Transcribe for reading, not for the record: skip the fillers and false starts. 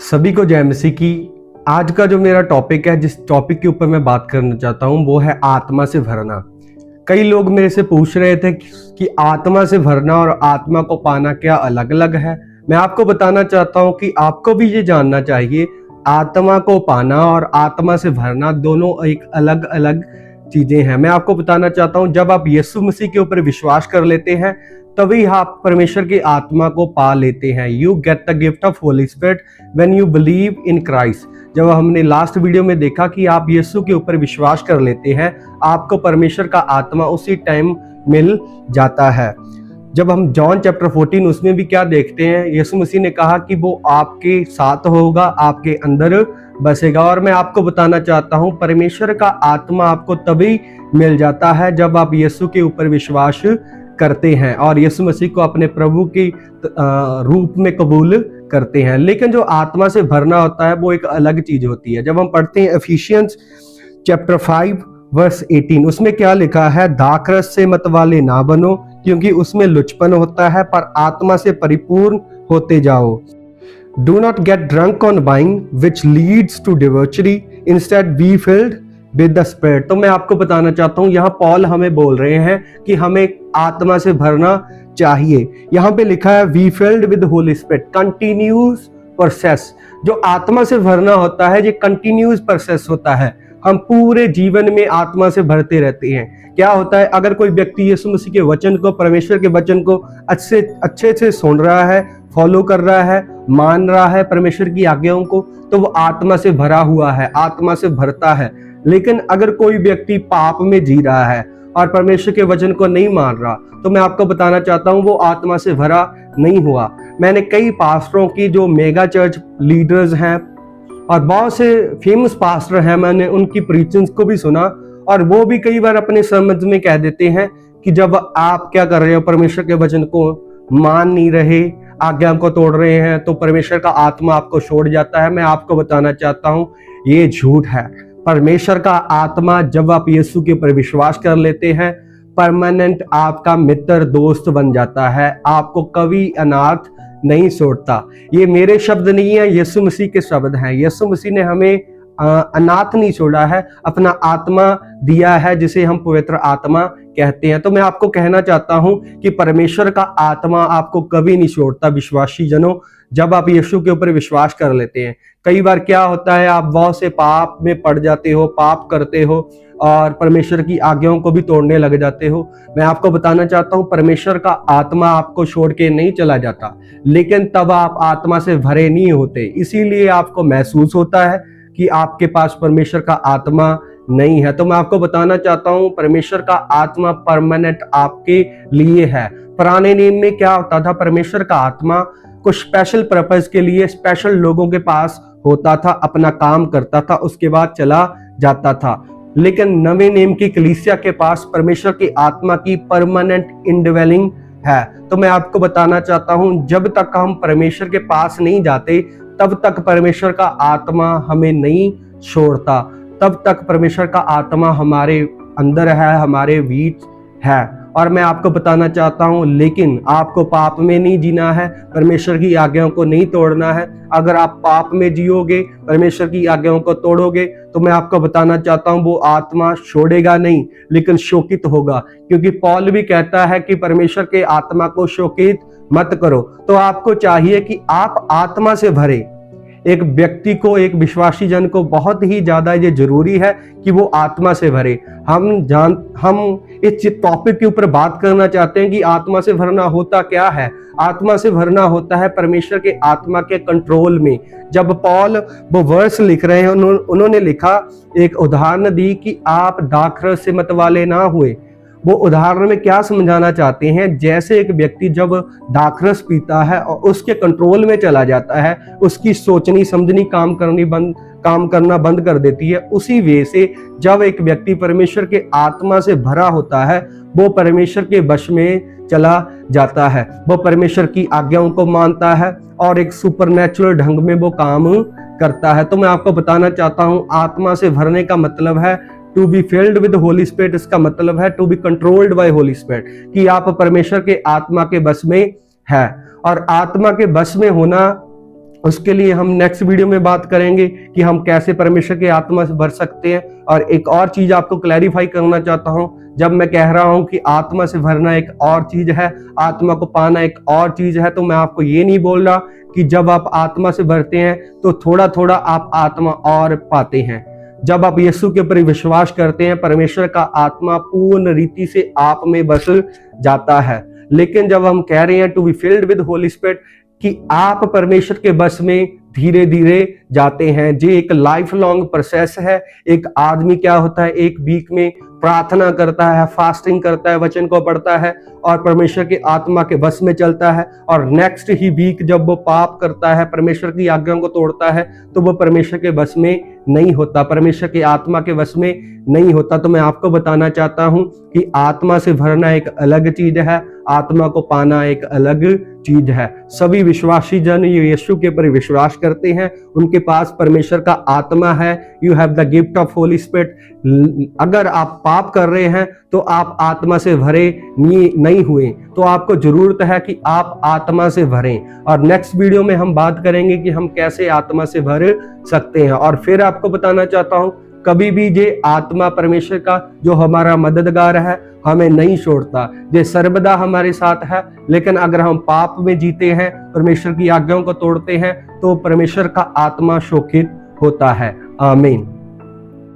सभी को जय मसीह की। आज का जो मेरा टॉपिक है, जिस टॉपिक के ऊपर मैं बात करना चाहता हूं, वो है आत्मा से भरना। कई लोग मेरे से पूछ रहे थे कि आत्मा से भरना और आत्मा को पाना क्या अलग अलग है। मैं आपको बताना चाहता हूं कि आपको भी ये जानना चाहिए, आत्मा को पाना और आत्मा से भरना दोनों एक अलग अलग चीजें हैं। मैं आपको बताना चाहता हूं, जब आप यीशु मसीह के ऊपर विश्वास कर लेते हैं तभी आप परमेश्वर की आत्मा को पा लेते हैं। You get the gift of Holi spirit when you believe in Christ. जब हमने लास्ट वीडियो में देखा कि आप यीशु के ऊपर विश्वास कर लेते हैं, आपको परमेश्वर का आत्मा उसी टाइम मिल जाता है। जब हम जॉन चैप्टर 14 उसमें भी क्या देखते हैं, यीशु मसीह ने कहा कि वो आपके साथ होगा, आपके अंदर बसेगा। और मैं आपको बताना चाहता हूं, परमेश्वर का आत्मा आपको तभी मिल जाता है जब आप यीशु के ऊपर विश्वास करते हैं और यीशु मसीह को अपने प्रभु की रूप में कबूल करते हैं। लेकिन जो आत्मा से भरना होता है वो एक अलग चीज होती है। जब हम पढ़ते हैं एफिशियंस चैप्टर 5 वर्स 18, उसमें क्या लिखा है, दाखरस से मतवाले ना बनो क्योंकि उसमें लुचपन होता है, पर आत्मा से परिपूर्ण होते जाओ। Do not get drunk on wine which leads to debauchery, instead be filled with the spirit. तो मैं आपको बताना चाहता हूं, यहाँ पॉल हमें बोल रहे हैं कि हमें आत्मा से भरना चाहिए। यहाँ पे लिखा है we filled with Holy Spirit, continuous process. जो आत्मा से भरना होता है ये कंटिन्यूस प्रोसेस होता है। हम पूरे जीवन में आत्मा से भरते रहते हैं। क्या होता है, अगर कोई व्यक्ति यीशु मसीह के वचन को, परमेश्वर के वचन को अच्छे से सुन रहा है, फॉलो कर रहा है, मान रहा है परमेश्वर की आज्ञाओं को, तो वो आत्मा से भरा हुआ है, आत्मा से भरता है। लेकिन अगर कोई व्यक्ति पाप में जी रहा है और परमेश्वर के वचन को नहीं मान रहा, तो मैं आपको बताना चाहता हूं वो आत्मा से भरा नहीं हुआ। मैंने कई पास्टरों की, जो मेगा चर्च लीडर्स हैं और बहुत से फेमस पास्टर हैं, मैंने उनकी प्रीचिंग्स को भी सुना और वो भी कई बार अपने समझ में कह देते हैं कि जब आप क्या कर रहे हो, परमेश्वर के वचन को मान नहीं रहे, आज्ञा को तोड़ रहे हैं, तो परमेश्वर का आत्मा आपको छोड़ जाता है। मैं आपको बताना चाहता हूं ये झूठ है। परमेश्वर का आत्मा जब आप यीशु के ऊपर विश्वास कर लेते हैं, परमानेंट आपका मित्र दोस्त बन जाता है, आपको कभी अनाथ नहीं छोड़ता। ये मेरे शब्द नहीं है, यीशु मसीह के शब्द हैं। यीशु मसीह ने हमें अनाथ नहीं छोड़ा है, अपना आत्मा दिया है जिसे हम पवित्र आत्मा कहते हैं। तो मैं आपको कहना चाहता हूं कि परमेश्वर का आत्मा आपको कभी नहीं छोड़ता। विश्वासी जनों, जब आप यीशु के ऊपर विश्वास कर लेते हैं, कई बार क्या होता है, आप बहुत से पाप में पड़ जाते हो, पाप करते हो और परमेश्वर की आज्ञाओं को भी तोड़ने लग जाते हो। मैं आपको बताना चाहता हूं, परमेश्वर का आत्मा आपको छोड़ के नहीं चला जाता, लेकिन तब आप आत्मा से भरे नहीं होते। इसीलिए आपको महसूस होता है कि आपके पास परमेश्वर का आत्मा नहीं है। तो मैं आपको बताना चाहता हूं, परमेश्वर का आत्मा परमानेंट आपके लिए है। पुराने नियम में क्या होता था, परमेश्वर का आत्मा कुछ स्पेशल पर्पस के लिए स्पेशल लोगों के पास होता था, अपना काम करता था, उसके बाद चला जाता था। लेकिन नवे नियम की कलीसिया के पास परमेश्वर की आत्मा की परमानेंट इंडवेलिंग है। तो मैं आपको बताना चाहता हूं, जब तक हम परमेश्वर के पास नहीं जाते तब तक परमेश्वर का आत्मा हमें नहीं छोड़ता, तब तक परमेश्वर का आत्मा हमारे अंदर है, हमारे बीच है। और मैं आपको बताना चाहता हूं, लेकिन आपको पाप में नहीं जीना है, परमेश्वर की आज्ञाओं को नहीं तोड़ना है। अगर आप पाप में जियोगे, परमेश्वर की आज्ञाओं को तोड़ोगे, तो मैं आपको बताना चाहता हूं वो आत्मा छोड़ेगा नहीं, लेकिन शोकित होगा। क्योंकि पौल भी कहता है कि परमेश्वर के आत्मा को शोकित मत करो। तो आपको चाहिए कि आप आत्मा से भरे। एक व्यक्ति को, एक विश्वासी जन को बहुत ही ज्यादा ये जरूरी है कि वो आत्मा से भरे। हम इस टॉपिक के ऊपर बात करना चाहते हैं कि आत्मा से भरना होता क्या है। आत्मा से भरना होता है परमेश्वर के आत्मा के कंट्रोल में। जब पॉल वो वर्स लिख रहे हैं, उन्होंने लिखा, एक उदाहरण दी कि आप दाखरस से मतवाले ना हुए। वो उदाहरण में क्या समझाना चाहते हैं, जैसे एक व्यक्ति जब दाखरस पीता है और उसके कंट्रोल में चला जाता है, उसकी सोचनी समझनी काम करना बंद कर देती है, उसी वे से जब एक व्यक्ति परमेश्वर के आत्मा से भरा होता है, वो परमेश्वर के वश में चला जाता है, वो परमेश्वर की आज्ञाओं को मानता है और एक सुपरनेचुरल ढंग में वो काम करता है। तो मैं आपको बताना चाहता हूं, आत्मा से भरने का मतलब है to be filled with Holy Spirit. इसका मतलब है to be controlled by Holy Spirit, कि आप परमेश्वर के आत्मा के बस में है। और आत्मा के बस में होना उसके लिए हम नेक्स्ट वीडियो में बात करेंगे कि हम कैसे परमेश्वर की आत्मा से भर सकते हैं। और एक और चीज आपको क्लैरिफाई करना चाहता हूं, जब मैं कह रहा हूं कि आत्मा से भरना एक और चीज है, आत्मा को पाना एक और चीज है, तो मैं आपको ये नहीं बोल रहा कि जब आप आत्मा से भरते हैं तो थोड़ा थोड़ा आप आत्मा और पाते हैं। जब आप यीशु के ऊपर विश्वास करते हैं, परमेश्वर का आत्मा पूर्ण रीति से आप में बस जाता है। लेकिन जब हम कह रहे हैं to be filled with Holy Spirit, कि आप परमेश्वर के बस में धीरे धीरे जाते हैं, ये एक लाइफ लॉन्ग प्रोसेस है। एक आदमी क्या होता है, एक वीक में प्रार्थना करता है, फास्टिंग करता है, वचन को पढ़ता है और परमेश्वर की आत्मा के बस में चलता है, और नेक्स्ट ही वीक जब वो पाप करता है, परमेश्वर की आज्ञाओं को तोड़ता है, तो वो परमेश्वर के बस में नहीं होता, परमेश्वर की आत्मा के बस में नहीं होता। तो मैं आपको बताना चाहता हूं कि आत्मा से भरना एक अलग चीज है, आत्मा को पाना एक अलग चीज है। सभी विश्वासी जन यीशु के ऊपर विश्वास करते हैं, उनके पास परमेश्वर का आत्मा है। You have the gift of Holi spirit. अगर आप पाप कर रहे हैं तो आप आत्मा से भरे नहीं हुए, तो आपको जरूरत है कि आप आत्मा से भरें। और नेक्स्ट वीडियो में हम बात करेंगे कि हम कैसे आत्मा से भर सकते हैं। और फिर आपको बताना चाहता हूं, कभी भी ये आत्मा परमेश्वर का जो हमारा मददगार है हमें नहीं छोड़ता, ये सर्वदा हमारे साथ है। लेकिन अगर हम पाप में जीते हैं, परमेश्वर की आज्ञाओं को तोड़ते हैं, तो परमेश्वर का आत्मा शोकित होता है। आमीन।